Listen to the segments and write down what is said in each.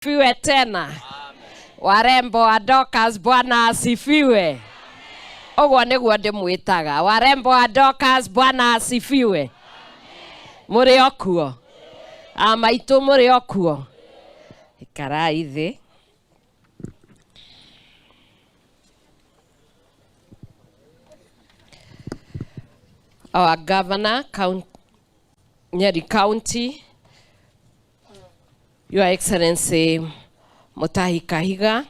asifiwe tena. Amen. Warembo wa Dorcas, Bwana asifiwe. Ogwo niguo ndimwitaga. Warembo wa Dorcas, Bwana asifiwe. Muri okuo. Amaitu muri okuo. Ikarai thi. Our governor, Nyeri County, Your Excellency Mutahi Kahiga,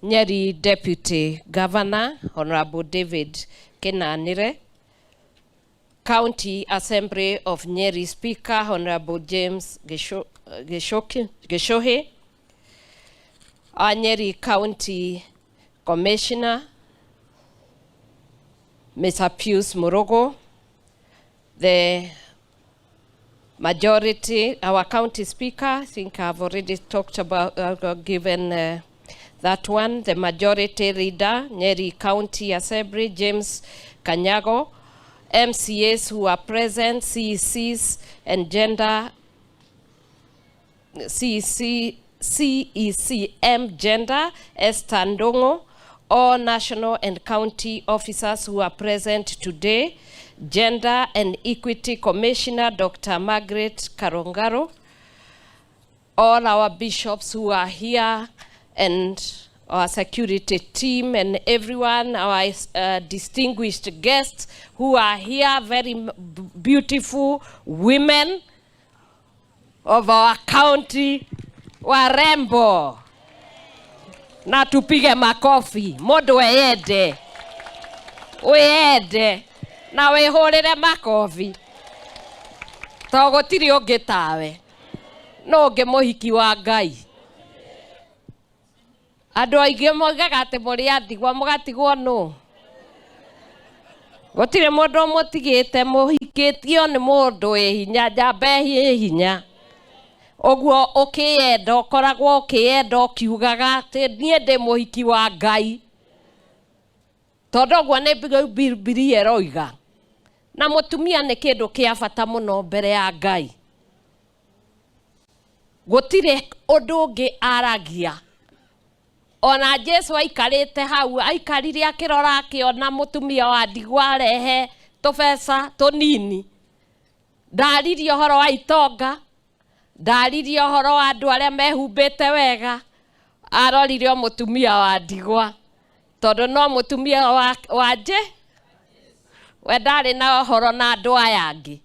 Nyeri Deputy Governor, Honorable David Kenanire, County Assembly of Nyeri Speaker, Honorable James Geshohe, our Nyeri County Commissioner, Mr. Pius Morogo, the majority, our county speaker, I think I've already talked about, given that one, the majority leader, Nyeri County Assembly, James Kanyago, MCAs who are present, CECs and gender, CECM gender, Esther Ndongo, all national and county officers who are present today, Gender and Equity Commissioner, Dr. Margaret Karongaro, all our bishops who are here, and our security team, and everyone, our distinguished guests who are here, very beautiful women of our county, warembo. Na tupige makofi, modo weede. Weede. Na wehorere makofi. To gutiri ungi tawe. No ungi muhiki wa Ngai. Andu aingi moigaga ati muri atigwa mugatigwo no. Gutiri mundu mutigite muhikitio ni mundu hinya njamba hinya. Ogwo ukiyenda ukoragwo ukiyenda ukiugaga ati nie ndi muhiki wa Ngai. Tondu ogwo ni Biblia eroiga. Na mutumia ni kindu kia bata muno mbere ya Ngai. Gutire undu ungi aragia. Ona Jesu aikarite hau aikarire akirora akiona mutumia wa ndigwa rehe tubesa tunini. Ndaririe horo wa itonga. Ndaririe horo wa andu aria mehumbite wega. Arorire mutumia wa ndigwa. Tondu no mutumia wa je. We ndari na horo na andu aya angi.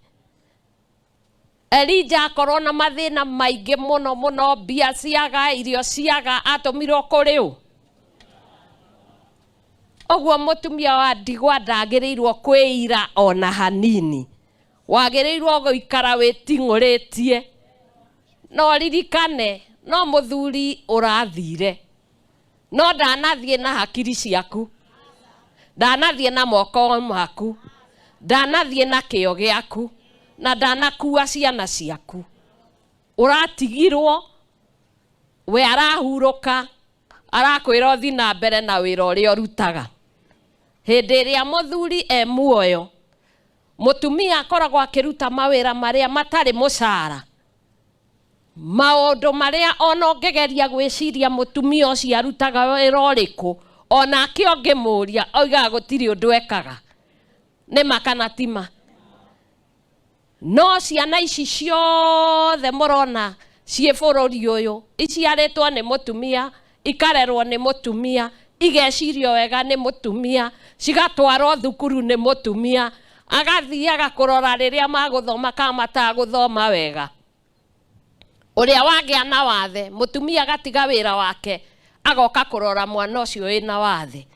Elija akorwo na mathina maingi muno mbia ciaga irio ciaga atumirwo kuri u. Ogwo mutumia wa ndigwa ndagirirwo kwira ona hanini. Wagirirwo guikara witinguritie. No ririkane no muthuri urathire. No ndanathie na hakiri ciaku. Ndanathie na moko maku. Ndanathie na kio giaku. Na ndanakuua ciana ciaku. Uratigirwo we arahuruka arakwira uthi na mbere na wira uria urutaga. Hindi iria muthuri muoyo mutumia akoragwo akiruta mawira maria matari mucara. Maundu maria ona ungegeria gwiciria mutumia ucio arutaga wira uriku ona akio ngimuria oiga gutiri undu ekaga. Ni makana tima. No ciana ici ciothe murona cie bururi uyu iciaritwo ni mutumia, ikarerwo ni mutumia, igecirio wega ni mutumia, cigatwarwo thukuru ni mutumia, agathiaga kurora riria maguthoma kana mataguthoma wega. Uria wagia na wathe mutumia agatiga wira wake agoka kurora mwana ucio wina wathe.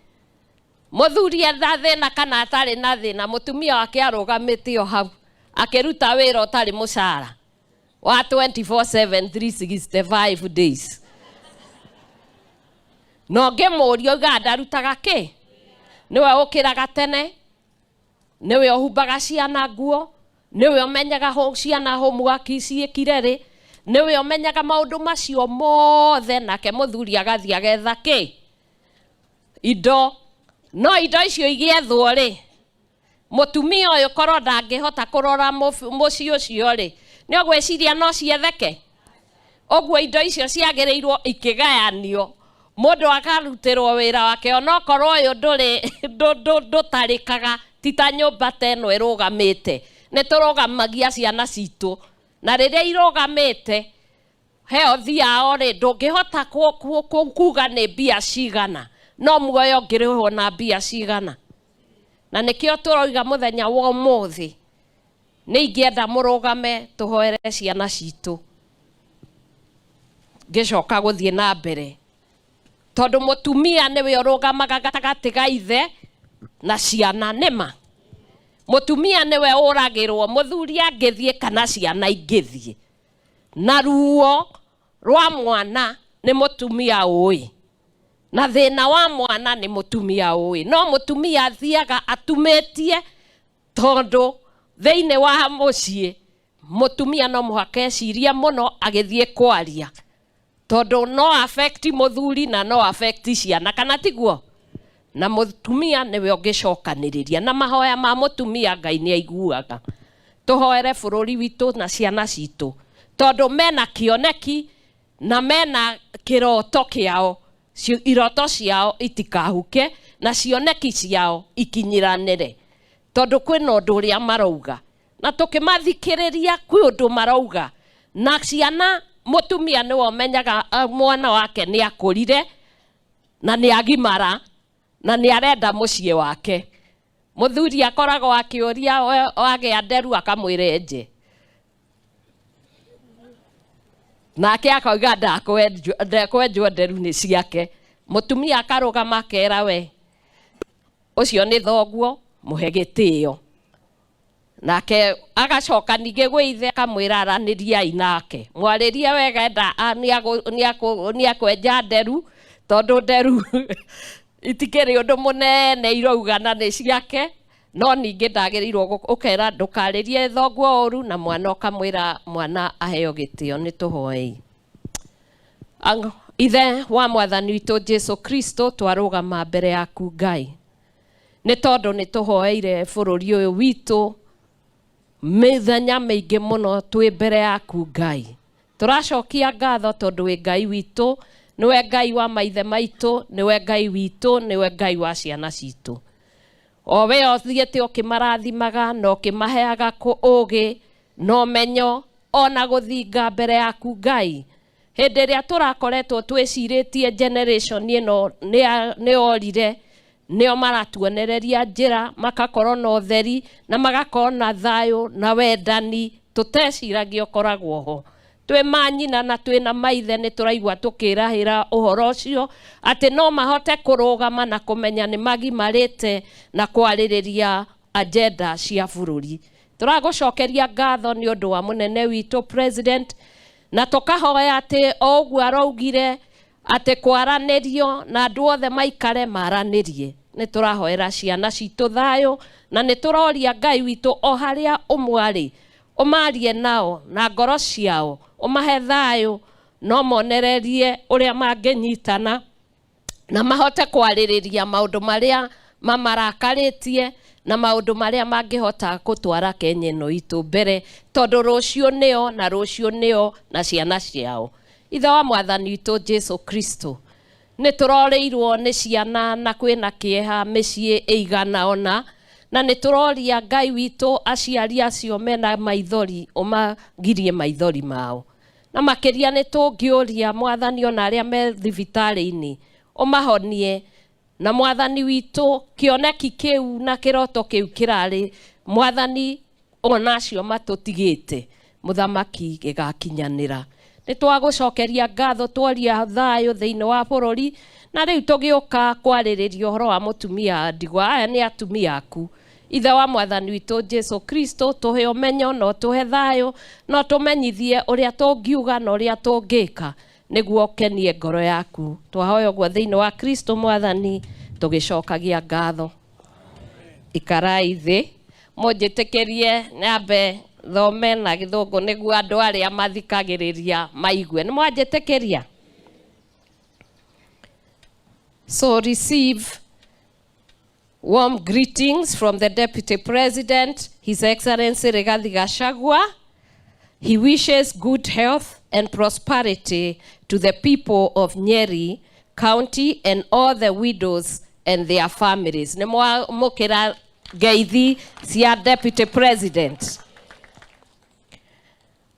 Muthuri etha thina kana atari na thina mutumia wake arugamite o hau akiruta wira utari mucara wa 24/7 365 days. No ngemurio ganda rutaga ki? Niwe ukiraga tene? Niwe uhumbaga ciana nguo? Niwe umenyaga ciana homework ciikire ri? Niwe umenyaga maundu macio mothe nake muthuri agathia agetha ki? Indo. No indo icio igiethwo ri. Mutumia uyu korwo ndangihota kurora muci ucio ri. Ni ogwiciria no cietheke? ogwo indo icio ciagĩrĩirwo ikĩgayanio mũndũ akarutirwo wĩra wake onokorwo ũyũ ndũtarĩkaga tita nyũmba teno ĩrũgamĩte nĩtũrũgamagia ciana citũ na rĩrĩa irũgamĩte health yao ndũngĩhota kuga nĩ mbia cigana no muoyo ngĩrĩhwo na mbia cigana na nĩkĩo tũroiga mũthenya wa ũmũthĩ nĩ ingĩenda mũrũgame tũhoere ciana citũ ngĩcoka gũthiĩ na mbere tondũ mũtumia nĩwe ũrũgamaga gatagatĩ ga ithe na ciana nĩma mũtumia nĩwe ũragĩrwo mũthuri angĩthiĩ kana ciana ingĩthiĩ na ruo rwa mwana nĩ mũtumia ũĩ na thĩna wa mwana nĩ mũtumia ũĩ no mũtumia athiaga atumĩtie tondũ thĩinĩ wa mũciĩ mũtumia no mũhaka ecirie mũno agĩthiĩ kwaria tondũ no affect mũthuri na no affect ciana kana tiguo na mũtumia nĩwe ũngĩcokanĩrĩria na mahoya ma mũtumia Ngai nĩ aiguaga tũhoere bũrũri witũ na ciana citũ tondũ mena kĩoneki na mena kĩroto kĩao iroto ciao itikahuke na cioneki ciao ikinyiranĩre tondũ kwĩna ũndũ ũrĩa marauga na tũkĩmathikĩrĩria kwĩ ũndũ marauga na ciana mũtumia nĩwe ũmenyaga mwana wake nĩ akũrire na nĩ agimara na nĩ arenda mũciĩ wake mũthuri akoragwo akĩũria wagĩa nderu akamwĩra nje nake akauga ndakwenjwo nderu nĩ ciake mũtumia akarũgama akera we ũcio nĩ thoguo mũhe gĩtĩo nake agacoka ningĩ gwĩ ithe akamwĩra aranĩriai nake mwarĩrie wega enda nĩ akwenja nderu tondũ nderu itikĩrĩ ũndũ mũnene irauga na nĩ ciake no ningĩ ndagĩrĩirwo ũkera ndũkarĩrie thoguo ũru na mwana ũkamwĩra mwana aheo gĩtĩo nĩ tũhoei ithe wa mwathani witũ Jesu Kristo twarũgama mbere yaku Ngai nĩ tondũ nĩ tũhoeire bũrũri ũyũ witũ mĩthenya mĩingĩ mũno twĩ mbere yaku Ngai tũracokia ngatho tondũ wĩ Ngai witũ nĩwe Ngai wa maithe maitũ nĩwe Ngai witũ nĩwe Ngai wa ciana citũ o we othiĩte ũkĩmarathimaga na ũkĩmaheaga ũũgĩ na ũmenyo ona gũthinga mbere yaku Ngai hĩndĩ ĩrĩa tũrakoretwo twĩcirĩtie generation ĩno nĩ orire nĩo maratuonereria njĩra makakorwo na ũtheri na magakorwo na thayũ na wendani tũteciragia ũkoragwo ho twĩ manyina na twĩ na maithe nĩ tũraigua tũkĩrahĩra ũhoro ũcio atĩ no mahote kũrũgama na kũmenya nĩ magimarĩte na kwarĩrĩria agenda cia bũrũri tũragũcokeria ngatho nĩ ũndũ wa mũnene witũ president na tũkahoya atĩ o ũguo araugire atĩ kwaranĩrio na andũ othe maikare maranĩrie nĩ tũrahoera ciana citũ thayũ na nĩ tũroria Ngai witũ o harĩa ũmwarĩ ũmarie nao na ngoro ciao ũmahe thayũ no monererie ũrĩa mangĩnyitana na mahote kwarĩrĩria maũndũ marĩa mamarakarĩtie na maũndũ marĩa mangĩhota gũtwara Kenya ĩno itũ mbere tondũ rũciũ nĩo na rũciũ nĩo na ciana ciao ithe wa mwathani witũ Jesu Kristo nĩ tũrorĩirwo nĩ ciana na kwĩna kĩeha mĩciĩ ĩigana ona na nĩ tũroria Ngai witũ aciari acio mena maithori ũmagirie maithori mao na makĩria nĩ tũngĩũria mwathani ona arĩa me thibitarĩ-inĩ ũmahonie na mwathani witũ kĩoneki kĩu na kĩroto kĩu kĩrarĩ mwathani ona acio matũtigĩte mũthamaki gĩgakinyanĩra nĩ twagũcokeria ngatho twaria thayũ thĩinĩ wa bũrũri na rĩu tũgĩũka kwarĩrĩria ũhoro wa mũtumia ndigwa aya nĩ atumia aku ithe wa mwathani witũ Jesu Kristo tũhe ũmenyo no tũhe thayũ no tũmenyithie ũrĩa tũngiuga na ũrĩa tũngĩka nĩguo ũkenie ngoro yaku twahoya ũguo thĩinĩ wa Kristo mwathani tũgĩcokagia ngatho ikarai thĩ mũnjĩtĩkĩrie nyambe thome na gĩthũngũ nĩguo andũ arĩa mathikagĩrĩria maigue nĩ mwanjĩtĩkĩria so receive warm greetings from the Deputy President, His Excellency Rigathi Gachagua. He wishes good health, and prosperity to the people of Nyeri County and all the widows and their families. Mokera Geithi, sia Deputy President.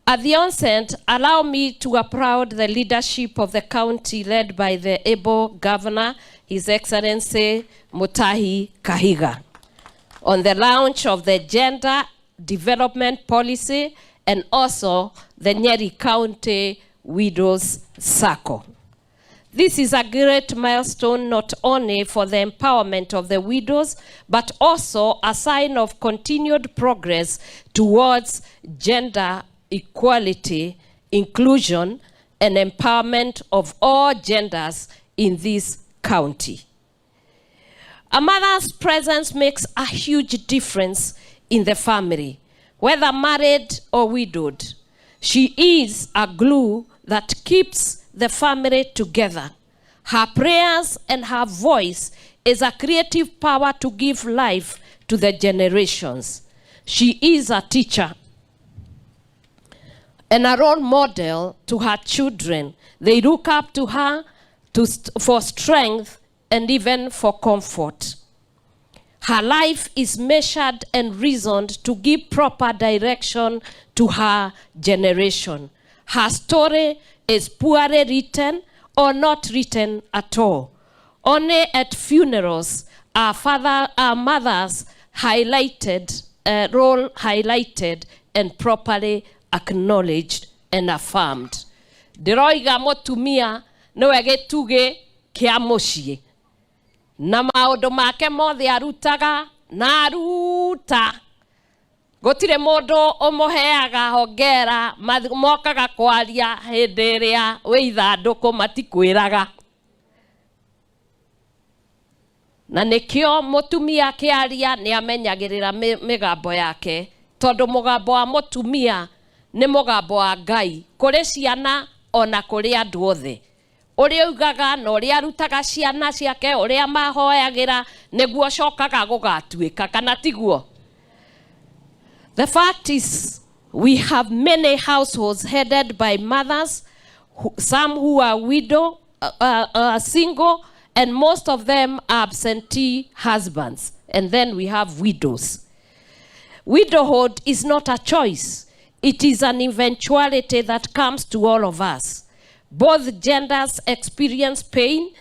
At the onset, allow me to applaud the leadership of the county led by the able governor, His Excellency Mutahi Kahiga, on the launch of the gender development policy and also the Nyeri County Widows Circle. This is a great milestone not only for the empowerment of the widows, but also a sign of continued progress towards gender equality, inclusion, and empowerment of all genders in this county. A mother's presence makes a huge difference in the family, whether married or widowed. She is a glue that keeps the family together. Her prayers and her voice is a creative power to give life to the generations. She is a teacher and a role model to her children. They look up to her for strength and even for comfort. Her life is measured and reasoned to give proper direction to her generation. Her story is poorly written or not written at all. Only at funerals are mothers highlighted, role highlighted and properly acknowledged and affirmed. Ndiroiga mutumia niwe gitugi kia mucii na maundu make mothe arutaga na aruta. Gutire mundu umuheaga hongera mokaga kwaria hindi iria wi ithanduku matikwiraga. Na nikio mutumia akiaria ni amenyagirira migambo yake, tondu mugambo wa mutumia ni mugambo wa Ngai kuri ciana ona kuri andu othe. Uria ugaga na uria arutaga ciana ciake, uria mahoyagira niguo cokaga gugatuika, kana tiguo? The fact is, we have many households headed by mothers, some who are single, and most of them are absentee husbands. And then we have widows. Widowhood is not a choice. It is an eventuality that comes to all of us. Both genders experience pain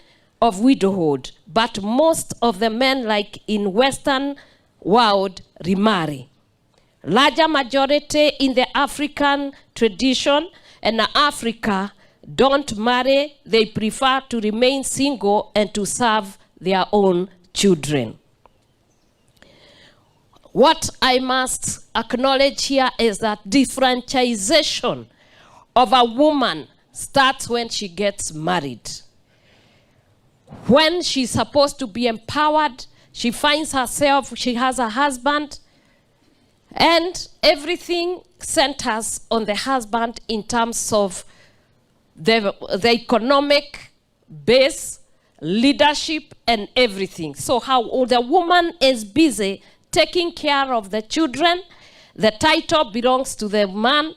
of widowhood, but most of the men, like in Western world, remarry. Larger majority in the African tradition and Africa don't marry. They prefer to remain single and to serve their own children. What I must acknowledge here is that differentiation of a woman starts when she gets married. When she's supposed to be empowered, she finds herself, she has a husband, and everything centers on the husband in terms of the economic base, leadership, and everything. So how the woman is busy taking care of the children, the title belongs to the man,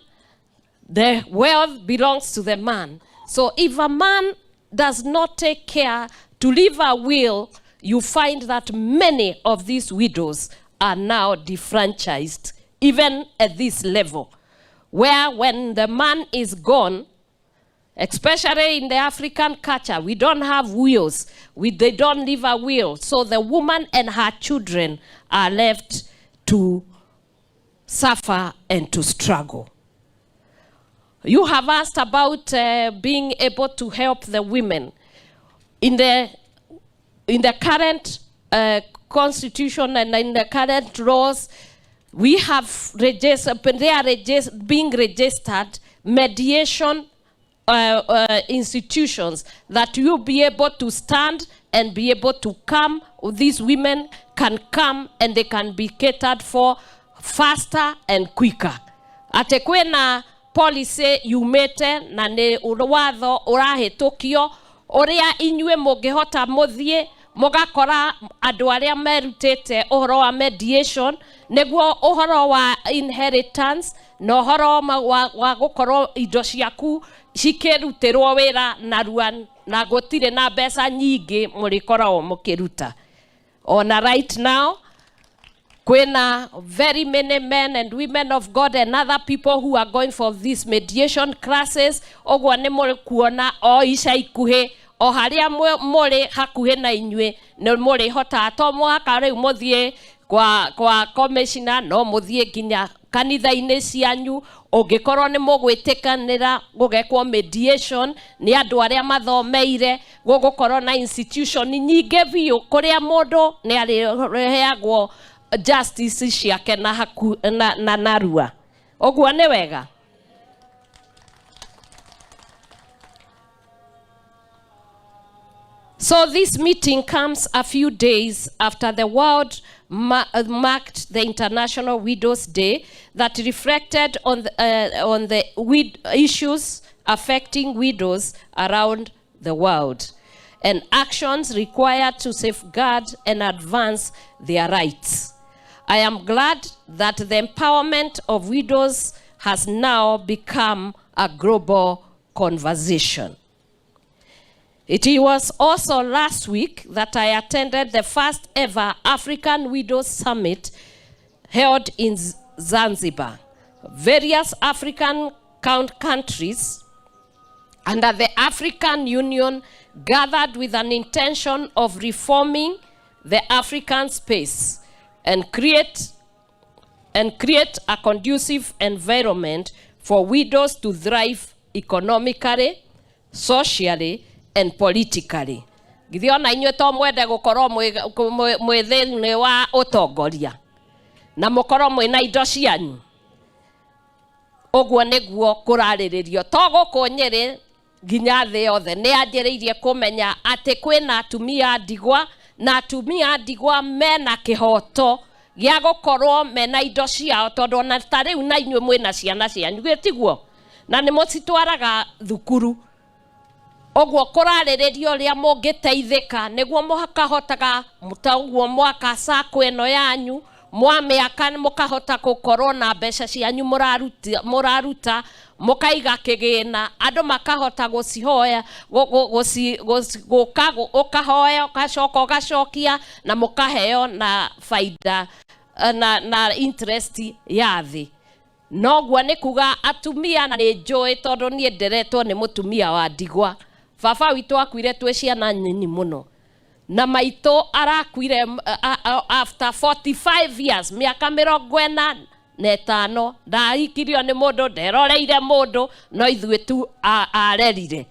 the wealth belongs to the man. So if a man does not take care to leave a will, you find that many of these widows are now defranchised, even at this level, where when the man is gone, especially in the African culture, we don't have wills. They don't leave a will. So the woman and her children are left to suffer and to struggle. You have asked about being able to help the women. In the current constitution and in the current laws, we have being registered mediation institutions that you'll be able to stand and be able to come. These women can come and they can be catered for faster and quicker. Ate kwena policy yumete na ne watho urahitũkio uria inyue mũngĩhota mũthie mugakora andu aria merutite uhoro wa mediation neguo uhoro wa inheritance no uhoro wa gukorwo indo ciaku cikirutirwo wira narua na gutire na mbeca nyingi murikoragwo mukiruta. Ona right now kwina very many men and women of God and other people who are going for these mediation classes. Ogwa ni muri kuona o ica ikuhi o haria muri hakuhi na inywe ni muri hota to mwaka riu muthie kwa commissioner no muthie nginya kanitha-ini cianyu ungikorwo ni mugwitikanira gugekwo mediation ni andu aria mathomeire gugukorwo na institution nyingi biu kuria mundu ni ariheagwo justice ciake na narua. Ogwa ni wega. So this meeting comes a few days after the world marked the International Widows Day that reflected on the issues affecting widows around the world and actions required to safeguard and advance their rights. I am glad that the empowerment of widows has now become a global conversation. It was also last week that I attended the first ever African Widows Summit held in Zanzibar. Various African countries under the African Union gathered with an intention of reforming the African space and create a conducive environment for widows to thrive economically, socially, and politically. Githiona inywe to mwende gukorwo mwithini wa utongoria na mukorwo mwina indo cianyu. Ogwo niguo kurariririo to guku Nyeri nginya thi yothe ni anjiriirie kumenya ati kwina atumia ndigwa na atumia ndigwa mena kihoto gia gukorwo mena indo ciao tondu na ta riu na inywe mwina ciana cianyu gwitiguo na ni mucitwaraga thukuru. Ogwo kurariririo ria mungiteithika niguo mukahotaga mutauguo mwaka sako eno yanyu mwamiaka mukahota gukorwo na mbeca cianyu muraruta mukaiga kigina andu makahota gucihoya ukahoya ugacoka ugacokia na mukaheo na faida na interest ya thi. Nogwo ni kuga atumia na ni njui tondu nie nderetwo ni mutumia wa ndigwa. Baba witu akwire twi ciana nini muno na maito arakwire after 45 years miaka 45 ndarikirio ni mundu nderoreire mundu no ithuĩ tu arerire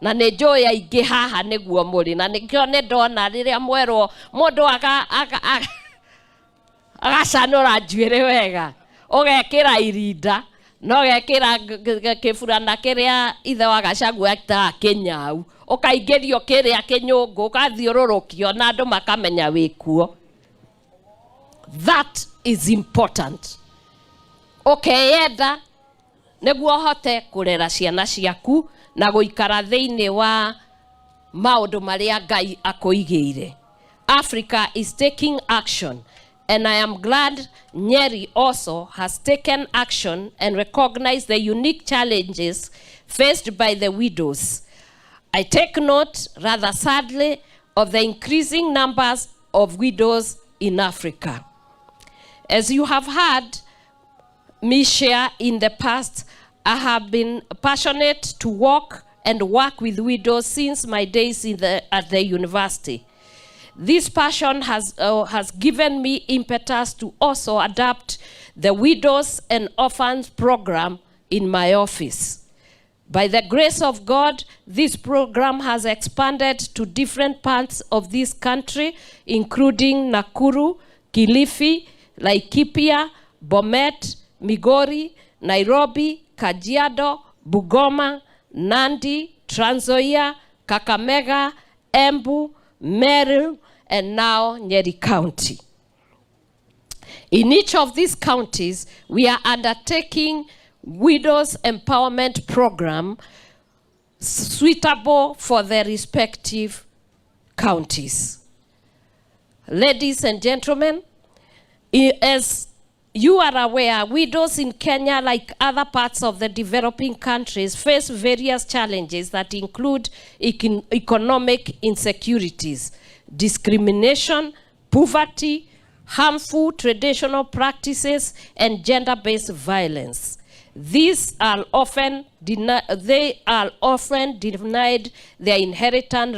na ni njui aingi haha niguo muri na nikio ni ndona riria mwerwo mundu agacanura njuĩrĩ wega ugekira irinda no gekira kiburana kiria ithe wa Gachagua akita Kenyau ukaingirio kiria kinyungu ukathiururukio na andu makamenya wikuo. That is important. Ukeyenda niguo hote kurera ciana ciaku na guikara thiini wa maundu maria Ngai akuigiire. Africa is taking action. And I am glad Nyeri also has taken action and recognized the unique challenges faced by the widows. I take note, rather sadly, of the increasing numbers of widows in Africa. As you have heard me share in the past, I have been passionate to work with widows since my days at the university. This passion has given me impetus to also adapt the Widows and Orphans program in my office. By the grace of God, this program has expanded to different parts of this country, including Nakuru, Kilifi, Laikipia, Bomet, Migori, Nairobi, Kajiado, Bungoma, Nandi, Trans Nzoia, Kakamega, Embu, Meru, and now Nyeri County. In each of these counties, we are undertaking widows empowerment program suitable for their respective counties. Ladies and gentlemen, as you are aware, widows in Kenya, like other parts of the developing countries, face various challenges that include economic insecurities, discrimination, poverty, harmful traditional practices, and gender-based violence. These are often denied their inheritance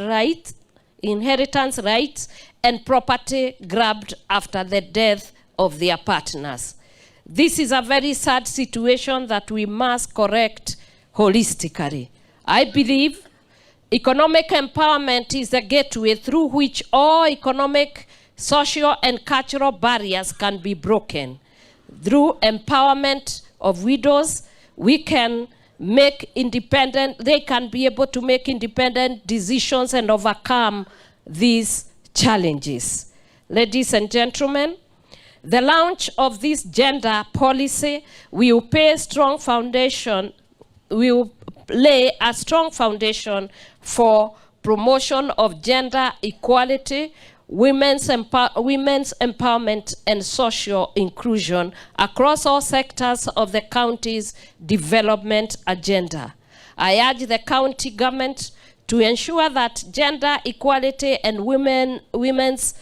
rights and property grabbed after the death of their partners. This is a very sad situation that we must correct holistically. I believe economic empowerment is the gateway through which all economic, social, and cultural barriers can be broken. Through empowerment of widows, they can be able to make independent decisions and overcome these challenges. Ladies and gentlemen, the launch of this gender policy will lay a strong foundation for promotion of gender equality, women's empowerment, and social inclusion across all sectors of the county's development agenda. I urge the county government to ensure that gender equality and women's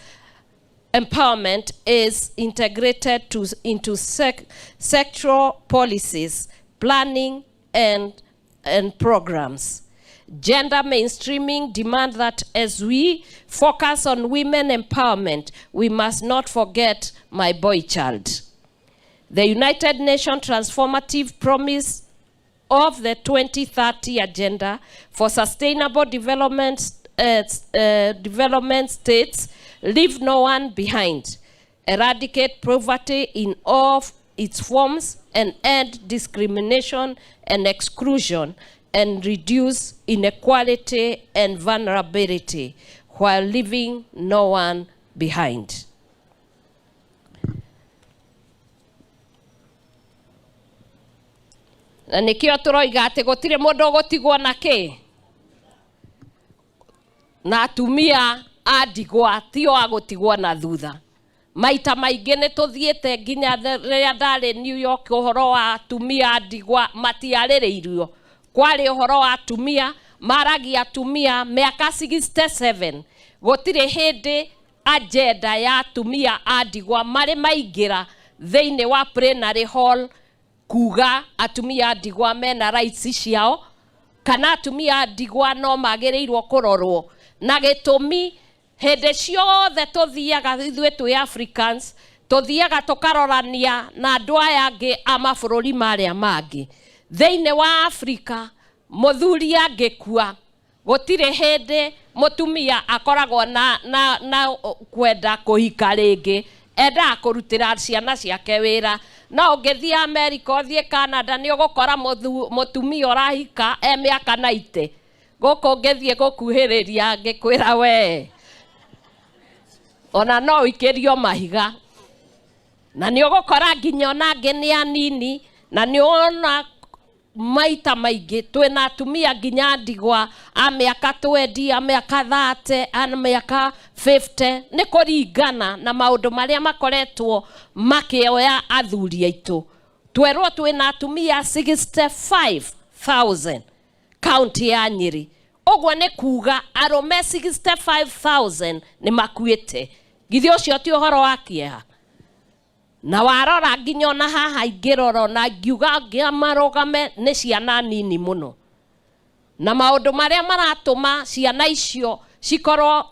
empowerment is integrated into sectoral policies, planning, and programs. Gender mainstreaming demands that as we focus on women empowerment, we must not forget my boy child. The United Nations Transformative Promise of the 2030 Agenda for Sustainable Development states, leave no one behind, eradicate poverty in all its forms, and end discrimination and exclusion, and reduce inequality and vulnerability while leaving no one behind. Na nikio turoiga ati gutire mundu gutigwo naki na atumia adigwa tio agutigwo na thutha. Maita maingi ni tuthiete nginya riria ndari New York uhoro wa atumia adigwa matiaririirio. Kwari uhoro wa atumia maragia atumia miaka 67 gutire hindi agenda ya atumia adigwa mari maingira thiini wa plenary hall kuga atumia adigwa mena rights ciao kana atumia adigwa no magirirwo kurorwo na gitumi hindi ciothe tuthiaga ithuĩ twi Africans tuthiaga tukarorania na andu aya angi a mabururi maria mangi thiini wa Africa. Muthuri angikua gutire hindi mutumia akoragwo na kwenda kuhika ringi enda kurutira ciana ciake wira. Na ungithie America uthie Canada ni ugukora mutumia urahika miaka 90 guku ungithie gukuhiriria ngikwira we ona no ikirio mahiga na ni ugukora nginya ona ngi ni anini na ni ona maita maingi twina atumia nginya ndigwa a miaka 20 a miaka 30 a miaka 50 ni kuringana na maundu maria makoretwo makioya athuri aitu. Twerwo twina atumia 65,000 county ya Nyeri. Ogwo ni kuga arume 65,000 ni makuite. Githio cio ti uhoro wa kieha. Na warora nginya ona haha ingiroro na ngiuga ngiamarugame ni ciana nini muno. Na maundu maria maratuma ciana icio cikorwo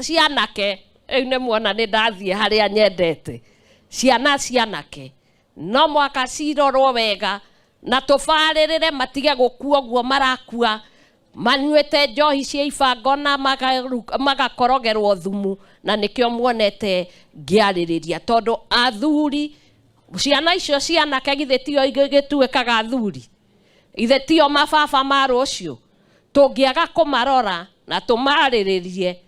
cianake ne muona ni ndathie haria nyendete cianake no mwaka cirorwo wega na tufaririre matige gukua guo marakua manyuete njohi cia ibango na magakorogerwo thumu na nikio muonete ngiaririria tondu athuri ciana icio cianake githitio igituikaga athuri ithetio mababa ma rucio tungiaga kumarora na tumariririe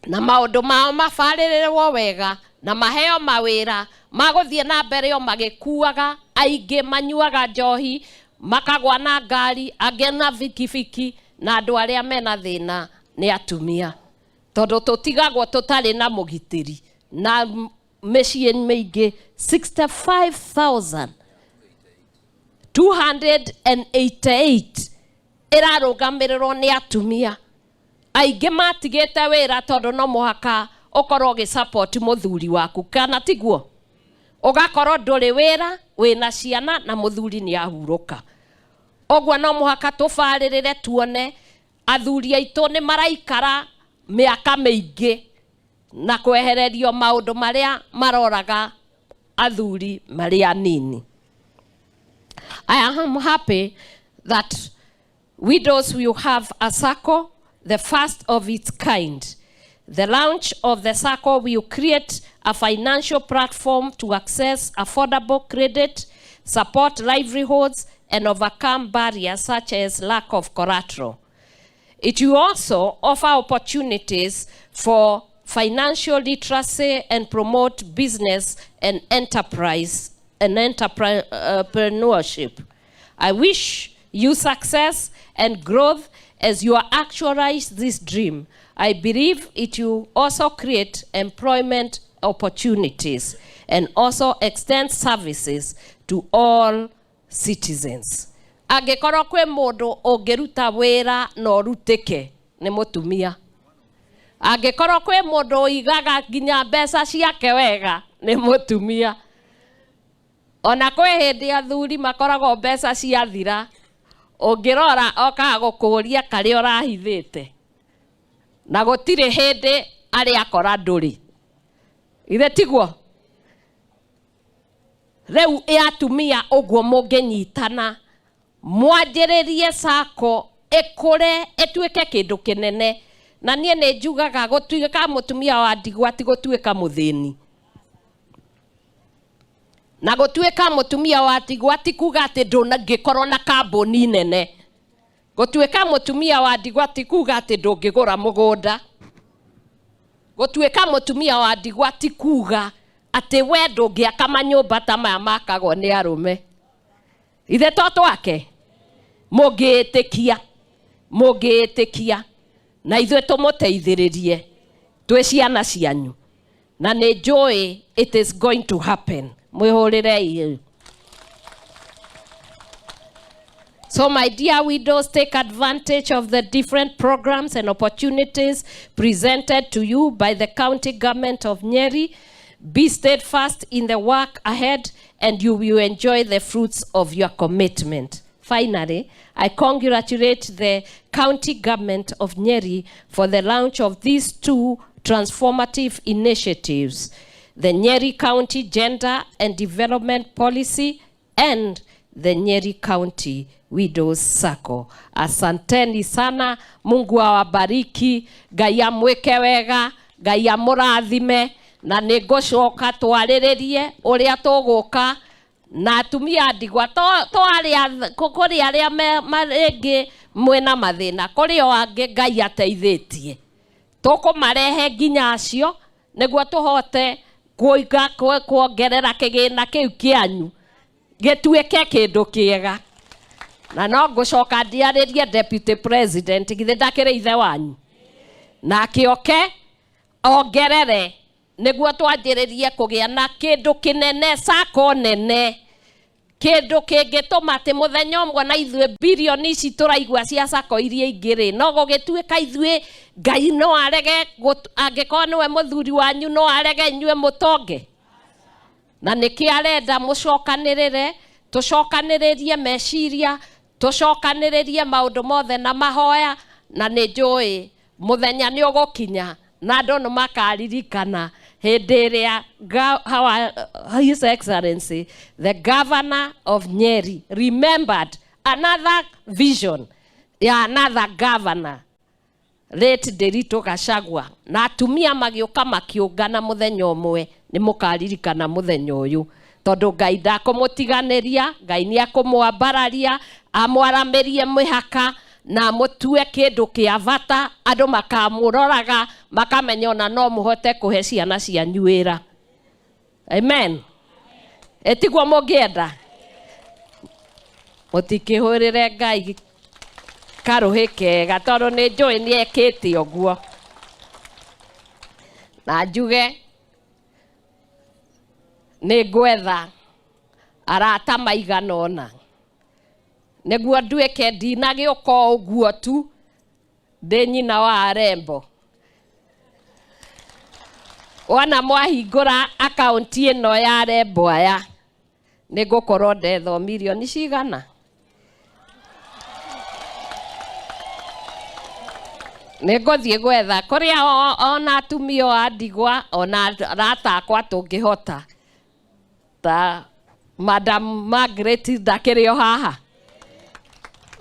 na maundu mao mafaririrwo wega na maheo mawira maguthie na mbere yo magikuaga aingi manyuaga njohi makagwa na ngari angena vikifiki na andu aria mena thina ni atumia. Todo tutigagwo tutari na mugitiri na mĩciĩ mĩingĩ 65,288 ĩrarũgamĩrĩrwo nĩ atumia. Aingĩ matigĩte wĩra tondũ no mũhaka ũkorwo ũgĩ-support mũthuri waku, kana tiguo? Ũgakorwo ndũrĩ wĩra, wĩna ciana na mũthuri nĩ ahurũka. Ũguo no mũhaka tũbarĩrĩre tuone athuri aitũ nĩ maraikara mĩaka mĩingĩ na kwehererio maũndũ marĩa maroraga athuri marĩa anini. I am happy that widows will have a circle, the first of its kind. The launch of the circle will create a financial platform to access affordable credit, support livelihoods, and overcome barriers such as lack of collateral. It will also offer opportunities for financial literacy and promote business and entrepreneurship. I wish you success and growth as you actualize this dream. I believe it will also create employment opportunities and also extend services to all citizens. Angĩkorwo kwĩ mũndũ ũngĩruta wĩra na ũrutĩke nĩ mũtumia. Angĩkorwo kwĩ mũndũ ũigaga nginya mbeca ciake wega nĩ mũtumia. Ona kwĩ hĩndĩ athuri makoragwo mbeca ciathira, ũngĩrora okaga gũkũria karĩa ũrahithĩte. Na gũtirĩ hĩndĩ arĩa akora ndũrĩ. Ithe tiguo? Rĩu atumia ũguo mũngĩnyitana, mwanjĩrĩrie sako ĩkũre ĩtuĩke kĩndũ kĩnene. Na niĩ nĩ njugaga gũtuĩka mũtumia wa ndigwa ti gũtuĩka mũthĩni. Na gũtuĩka mũtumia wa ndigwa ti kuga atĩ ndũngĩkorwo na kambuni nene. Gũtuĩka mũtumia wa ndigwa ti kuga atĩ ndũngĩgũra mũgũnda. Gũtuĩka mũtumia wa ndigwa ti kuga atĩ we ndũngĩaka manyũmba ta maya makagwo nĩ arũme. Ithe to twake mũngĩĩtĩkia na ithuĩ tũmũteithĩrĩrie twĩ ciana cianyu. Na nĩ njũĩ it is going to happen. Mwĩhũrĩrei. So my dear widows, take advantage of the different programs and opportunities presented to you by the county government of Nyeri. Be steadfast in the work ahead and you will enjoy the fruits of your commitment. Finally, I congratulate the county government of Nyeri for the launch of these two transformative initiatives, the Nyeri County Gender and Development Policy and the Nyeri County Widows Circle. Asanteni sana, Mungu awabariki, Ngai amwĩke wega, Ngai amũrathime, na nĩngũcoka twarĩrĩrie ũrĩa tũgũka na atumia ndigwa kũrĩ arĩa marĩngĩ mwĩna mathĩna, kũrĩ o angĩ Ngai ateithĩtie. Tũkũmarehe nginya acio nĩguo tũhote kuongerera kĩgĩna kĩu kĩanyu gĩtuĩke kĩndũ kĩega. Na no ngũcoka ndiarĩrie Deputy President, githĩ ndakĩrĩ ithe wanyu, nake oke ongerere nĩguo twanjĩrĩrie kũgĩa na kĩndũ kĩnene, sako nene, kĩndũ kĩngĩtũma atĩ mũthenya ũmwe na ithuĩ bilioni ici tũraigua cia sako iria ingĩ no gũgĩtuĩka ithuĩ Ngai no arege angĩkorwo nĩwe mũthuri wanyu no arege inyuĩ mũtonge. Na nĩkĩ arenda mũcokanĩrĩre, tũcokanĩrĩrie meciria, tũcokanĩrĩrie maũndũ mothe na mahoya, na nĩ njũĩ mũthenya nĩ ũgũkinya na andũ nĩ makaririkana hĩndĩ ĩrĩa His Excellency the Governor of Nyeri remembered another vision ya another governor, late Derito Gachagua, na atumia magĩũka makĩũngana mũthenya ũmwe. Nĩ mũkaririkana mũthenya ũyũ tondũ Ngai ndakũmũtiganĩria, Ngai nĩ akũmwambararia, amwaramĩrie mĩhaka na mũtue kĩndũ kĩa bata, andũ makamũroraga makamenya ona no mũhote kũhe ciana cianyu wĩra. Amen. Etiguo mũngĩenda mũtikĩhũrĩre Ngai karũhĩ kega tondũ nĩ njũĩ nĩ ekĩte ũguo. na njuge nĩ ngwetha arata maigana ũna nĩguo nduĩke ndinagĩũka ũguo tu ndĩ nyina wa arembo. Wona mwahingũra akaunti ĩno ya arembo aya nĩ ngũkorwo ndethomirio nĩ cigana. Nĩ ngũthiĩ gwetha kũrĩa ona atumia a ndigwa ona arata akwa tũngĩhota ta Madam Margaret ndakĩrĩ o haha,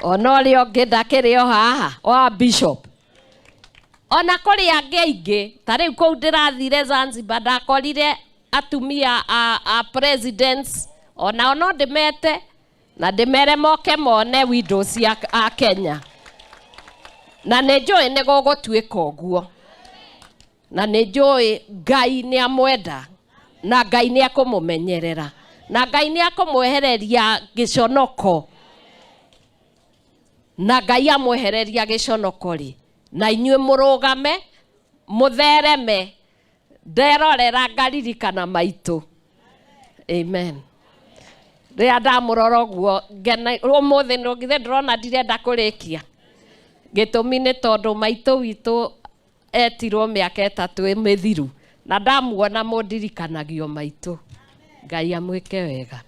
ona ũrĩa ũngĩ ndakĩrĩ o haha wa Bishop, ona kũrĩ angĩ aingĩ. Ta rĩu kũu ndĩrathire Zanzibar ndakorire atumia a presidents, ona no ndĩmete na ndĩmere moke mone windows a Kenya, na nĩ njũĩ nĩ gũgũtuĩka ũguo, na nĩ njũĩ Ngai nĩ amwenda na Ngai nĩ akũmũmenyerera na Ngai nĩ akũmwehereria gĩconoko, na Ngai amwehereria gĩconoko rĩ, na inyuĩ mũrũgame mũthereme nderorera ngaririkana maitũ. Amen. Rĩrĩa ndamũrora ũguo ngena ũmũthĩ nũgithe ndĩrona ndirenda kũrĩkia, gĩtũmi nĩ tondũ maitũ witũ etirwo mĩaka 3 mĩthiru na ndamuona mũndirikanagio maitũ. Ngai amwĩke wega.